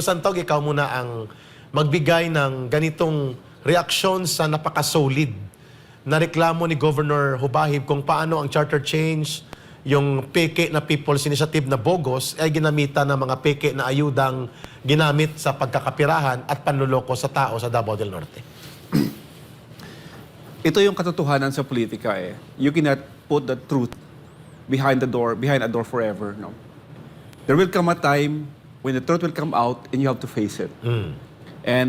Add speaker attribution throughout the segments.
Speaker 1: Santog, ikaw muna ang magbigay ng ganitong reaksyon sa napaka-solid na reklamo ni Governor Hubahib kung paano ang charter change, yung peke na People's Initiative na bogus, ay ginamitan ng mga peke na ayudang ginamit sa pagkakapirahan at panluloko sa tao sa Davao del Norte.
Speaker 2: Ito yung katotohanan sa politika eh. You cannot put the truth behind a door forever. No? There will come a time when the truth will come out and you have to face it. And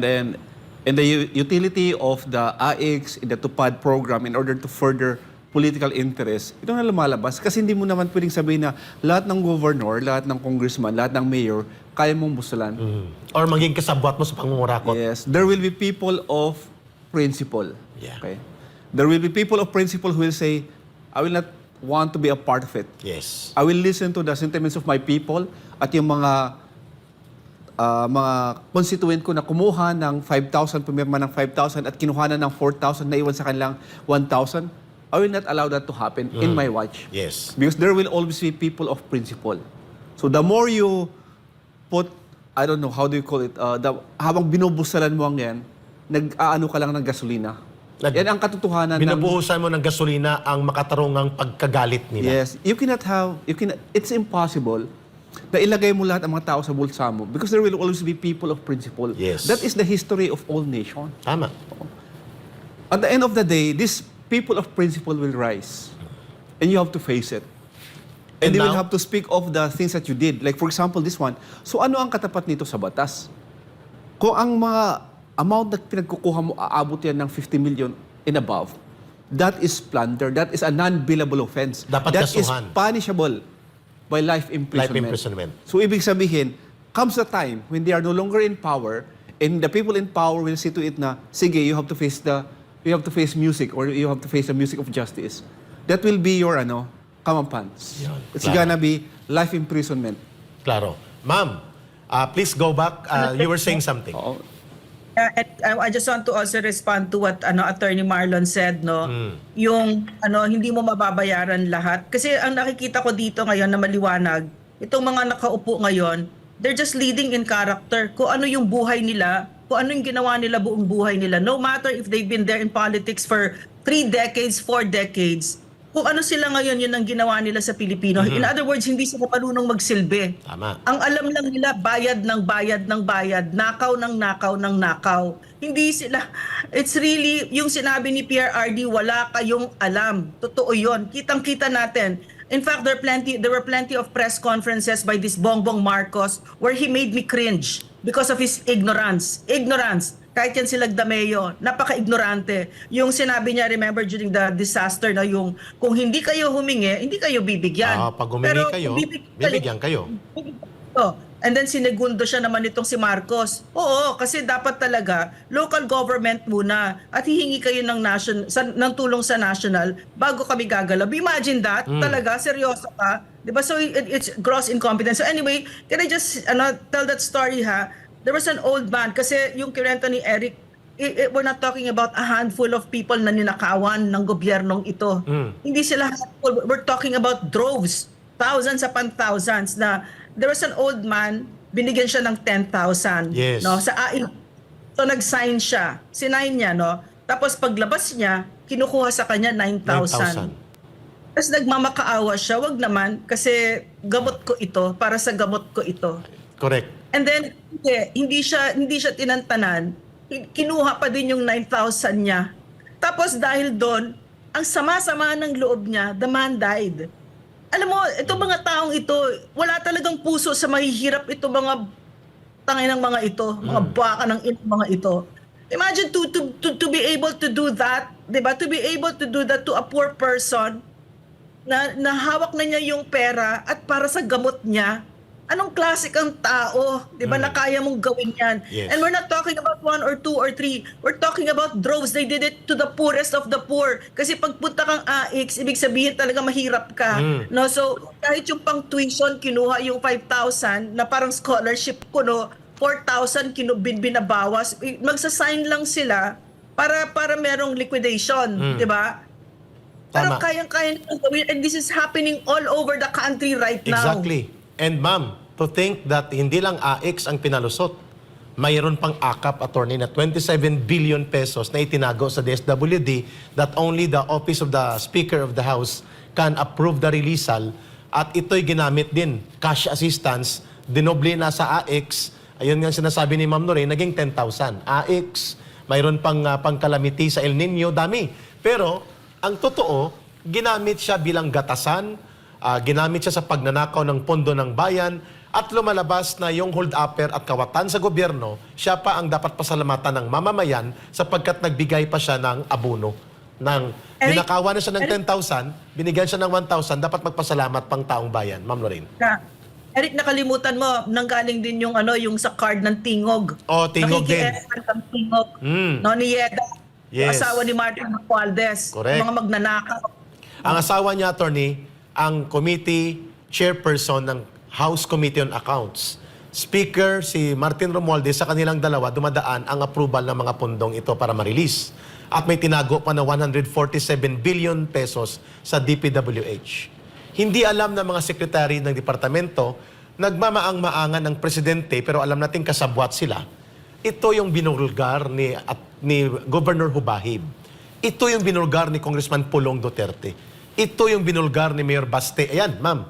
Speaker 2: the utility of the AIX in the TUPAD program in order to further political interest, ito na lumalabas kasi hindi mo naman pwedeng sabihin na lahat ng governor, lahat ng congressman, lahat ng mayor, kaya mong busalan.
Speaker 1: Or maging kasabwat mo sa pangungurakot.
Speaker 2: Yes, there will be people of principle.
Speaker 1: Yeah.
Speaker 2: Okay? There will be people of principle who will say, I will not want to be a part of it.
Speaker 1: Yes.
Speaker 2: I will listen to the sentiments of my people at yung mga constituent ko na kumuha ng 5,000, pumirma ng 5,000 at kinuha na ng 4,000 na iwan sa kanilang 1,000. I will not allow that to happen in my watch.
Speaker 1: Yes.
Speaker 2: Because there will always be people of principle. So the more you put, I don't know, how do you call it, habang binubusalan mo ang yan, nag-aano ka lang ng gasolina. Yan ang katotohanan.
Speaker 1: Binubuhusan mo ng gasolina ang makatarungang pagkagalit nila.
Speaker 2: Yes. It's impossible na ilagay mo lahat ang mga tao sa bulsa mo because there will always be people of principle.
Speaker 1: Yes.
Speaker 2: That is the history of all nations.
Speaker 1: Tama.
Speaker 2: At the end of the day, these people of principle will rise. And you have to face it. And they will have to speak of the things that you did. Like for example, this one. So ano ang katapat nito sa batas? Kung ang mga amount na pinagkukuha mo, aabot yan ng 50 million and above, that is plunder. That is a non-billable offense.
Speaker 1: Dapat
Speaker 2: that
Speaker 1: kasuhan.
Speaker 2: is punishable by life imprisonment.
Speaker 1: Life imprisonment.
Speaker 2: So ibig sabihin, comes the time when they are no longer in power and the people in power will see to it na, sige, you have to face music or you have to face the music of justice. That will be your kamapans.
Speaker 1: Yan.
Speaker 2: It's
Speaker 1: Claro.
Speaker 2: gonna be life imprisonment.
Speaker 1: Klaro. Ma'am, please go back. You were saying something.
Speaker 2: Oo.
Speaker 3: I just want to also respond to what Attorney Marlon said, no. Yung hindi mo mababayaran lahat kasi ang nakikita ko dito ngayon na maliwanag, itong mga nakaupo ngayon, they're just leading in character. Kung ano yung buhay nila, kung ano yung ginawa nila buong buhay nila. No matter if they've been there in politics for 3 decades, 4 decades, kung ano sila ngayon, yun ang ginawa nila sa Pilipino. In other words, hindi sila marunong magsilbi.
Speaker 1: Tama.
Speaker 3: Ang alam lang nila, bayad ng bayad ng bayad, nakaw ng nakaw ng nakaw. Hindi sila, it's really, yung sinabi ni PRRD, wala kayong alam. Totoo yun. Kitang-kita natin. In fact, there were plenty of press conferences by this Bongbong Marcos where he made me cringe because of his ignorance. Ignorance. Kahit yan si Lagdameo, napaka-ignorante. Yung sinabi niya, remember during the disaster na yung kung hindi kayo humingi, hindi kayo bibigyan.
Speaker 1: Pag humingi kayo, bibigyan kayo.
Speaker 3: And then sinegundo siya naman itong si Marcos. Oo, kasi dapat talaga local government muna at hihingi kayo ng tulong sa national bago kami gagalaw. Imagine that? Talaga, seryoso ka? Diba? So it's gross incompetence. So anyway, can I just tell that story ha? There was an old man, kasi yung kinuwento ni Eric, we're not talking about a handful of people na ninakawan ng gobyernong ito. Hindi sila handful. We're talking about droves, thousands upon thousands na there was an old man, binigyan siya ng 10,000.
Speaker 1: Yes.
Speaker 3: No, sa AIC. So nag-sign siya. Sinign niya, no? Tapos paglabas niya, kinukuha sa kanya 9,000. Tapos nagmamakaawa siya, wag naman, kasi gamot ko ito, para sa gamot ko ito.
Speaker 1: Correct.
Speaker 3: And then, hindi siya tinantanan. Kinuha pa din yung 9,000 niya. Tapos dahil doon, ang sama-sama ng loob niya, the man died. Alam mo, itong mga taong ito, wala talagang puso sa mahihirap ito mga tangay ng mga ito, mga baka ng mga ito. Imagine to be able to do that, 'di ba? To be able to do that to a poor person na hawak na niya yung pera at para sa gamot niya. Anong klase kang tao, 'di ba, na kaya mong gawin 'yan?
Speaker 1: Yes.
Speaker 3: And we're not talking about 1 or 2 or 3. We're talking about droves. They did it to the poorest of the poor. Kasi pagpunta kang AIX, ibig sabihin talaga mahirap ka. No, so kahit yung pang tuition kinuha yung 5,000 na parang scholarship ko, no, 4,000 binabawas. Magsa-sign lang sila para merong liquidation, 'di ba? Pero
Speaker 1: Tama.
Speaker 3: kayang-kaya nilang gawin, and this is happening all over the country right now.
Speaker 1: Exactly. And ma'am, to think that hindi lang AX ang pinalusot. Mayroon pang AKAP, attorney, na 27 billion pesos na itinago sa DSWD that only the Office of the Speaker of the House can approve the releasal. At ito'y ginamit din, cash assistance, dinoble na sa AX. Ayun nga sinasabi ni Ma'am Noreen, naging 10,000. AX, mayroon pang pangkalamity sa El Nino, dami. Pero, ang totoo, ginamit siya bilang gatasan, ginamit siya sa pagnanakaw ng pondo ng bayan, at lumalabas na yung hold-upper at kawatan sa gobyerno, siya pa ang dapat pasalamatan ng mamamayan sapagkat nagbigay pa siya ng abono.
Speaker 3: Eric,
Speaker 1: Ninakawan na siya ng 10,000, binigyan siya ng 1,000, dapat magpasalamat pang taong bayan. Ma'am Lorraine.
Speaker 3: Eric, nakalimutan mo, nanggaling din yung yung sa card ng Tingog.
Speaker 1: Oh, Tingog din.
Speaker 3: Nakikieffort ang Tingog. No, ni Yeda. Yung
Speaker 1: Yes.
Speaker 3: asawa ni Martin Romualdez.
Speaker 1: Correct.
Speaker 3: Yung mga magnanakaw.
Speaker 1: Ang asawa niya, attorney, ang committee chairperson ng House Committee on Accounts. Speaker si Martin Romualdez, sa kanilang dalawa dumadaan ang approval ng mga pundong ito para ma-release. At may tinago pa na 147 billion pesos sa DPWH. Hindi alam ng mga sekretary ng departamento, nagmamaang-maangan ng presidente pero alam natin kasabwat sila. Ito yung binulgar ni Governor Hubahib. Ito yung binulgar ni Congressman Pulong Duterte. Ito yung binulgar ni Mayor Baste. Ayan, ma'am.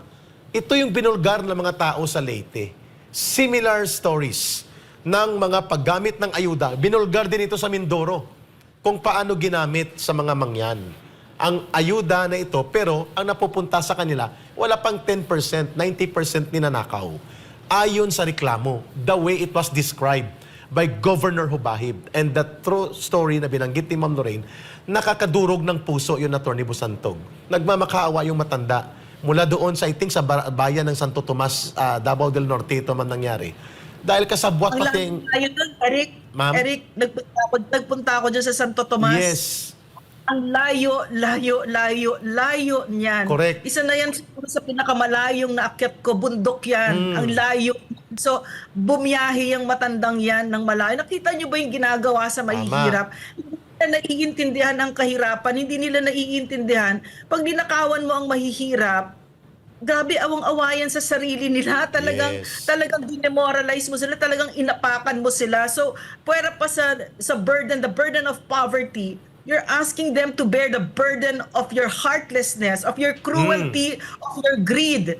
Speaker 1: Ito yung binulgar ng mga tao sa Leyte. Similar stories ng mga paggamit ng ayuda. Binulgar din ito sa Mindoro kung paano ginamit sa mga mangyan ang ayuda na ito, pero ang napupunta sa kanila, wala pang 10%, 90% ninanakaw. Ayon sa reklamo, the way it was described by Governor Hubahib. And the true story na binanggit ni Ma'am Lorraine, nakakadurog ng puso yun, Atty. Busantog. Nagmamakaawa yung matanda. Mula doon sa iting sa bayan ng Santo Tomas, Davao del Norte, ito man nangyari. Dahil kasabwat
Speaker 3: Ang
Speaker 1: pati...
Speaker 3: layo nun, Eric.
Speaker 1: Ma'am?
Speaker 3: Eric, nagpunta ako dyan sa Santo Tomas.
Speaker 1: Yes.
Speaker 3: Ang layo niyan.
Speaker 1: Correct.
Speaker 3: Isa na yan siguro sa pinakamalayong naakyat ko, bundok yan. Ang layo. So, bumiyahe yung matandang yan ng malayo. Nakita niyo ba yung ginagawa sa mahihirap? Hindi nila naiintindihan ang kahirapan. Hindi nila naiintindihan. Pag dinakawan mo ang mahihirap, grabe awang-awayan sa sarili nila. Talagang dinemoralize mo sila, talagang inapakan mo sila. So, puwera pa sa burden, the burden of poverty, you're asking them to bear the burden of your heartlessness, of your cruelty, of your greed.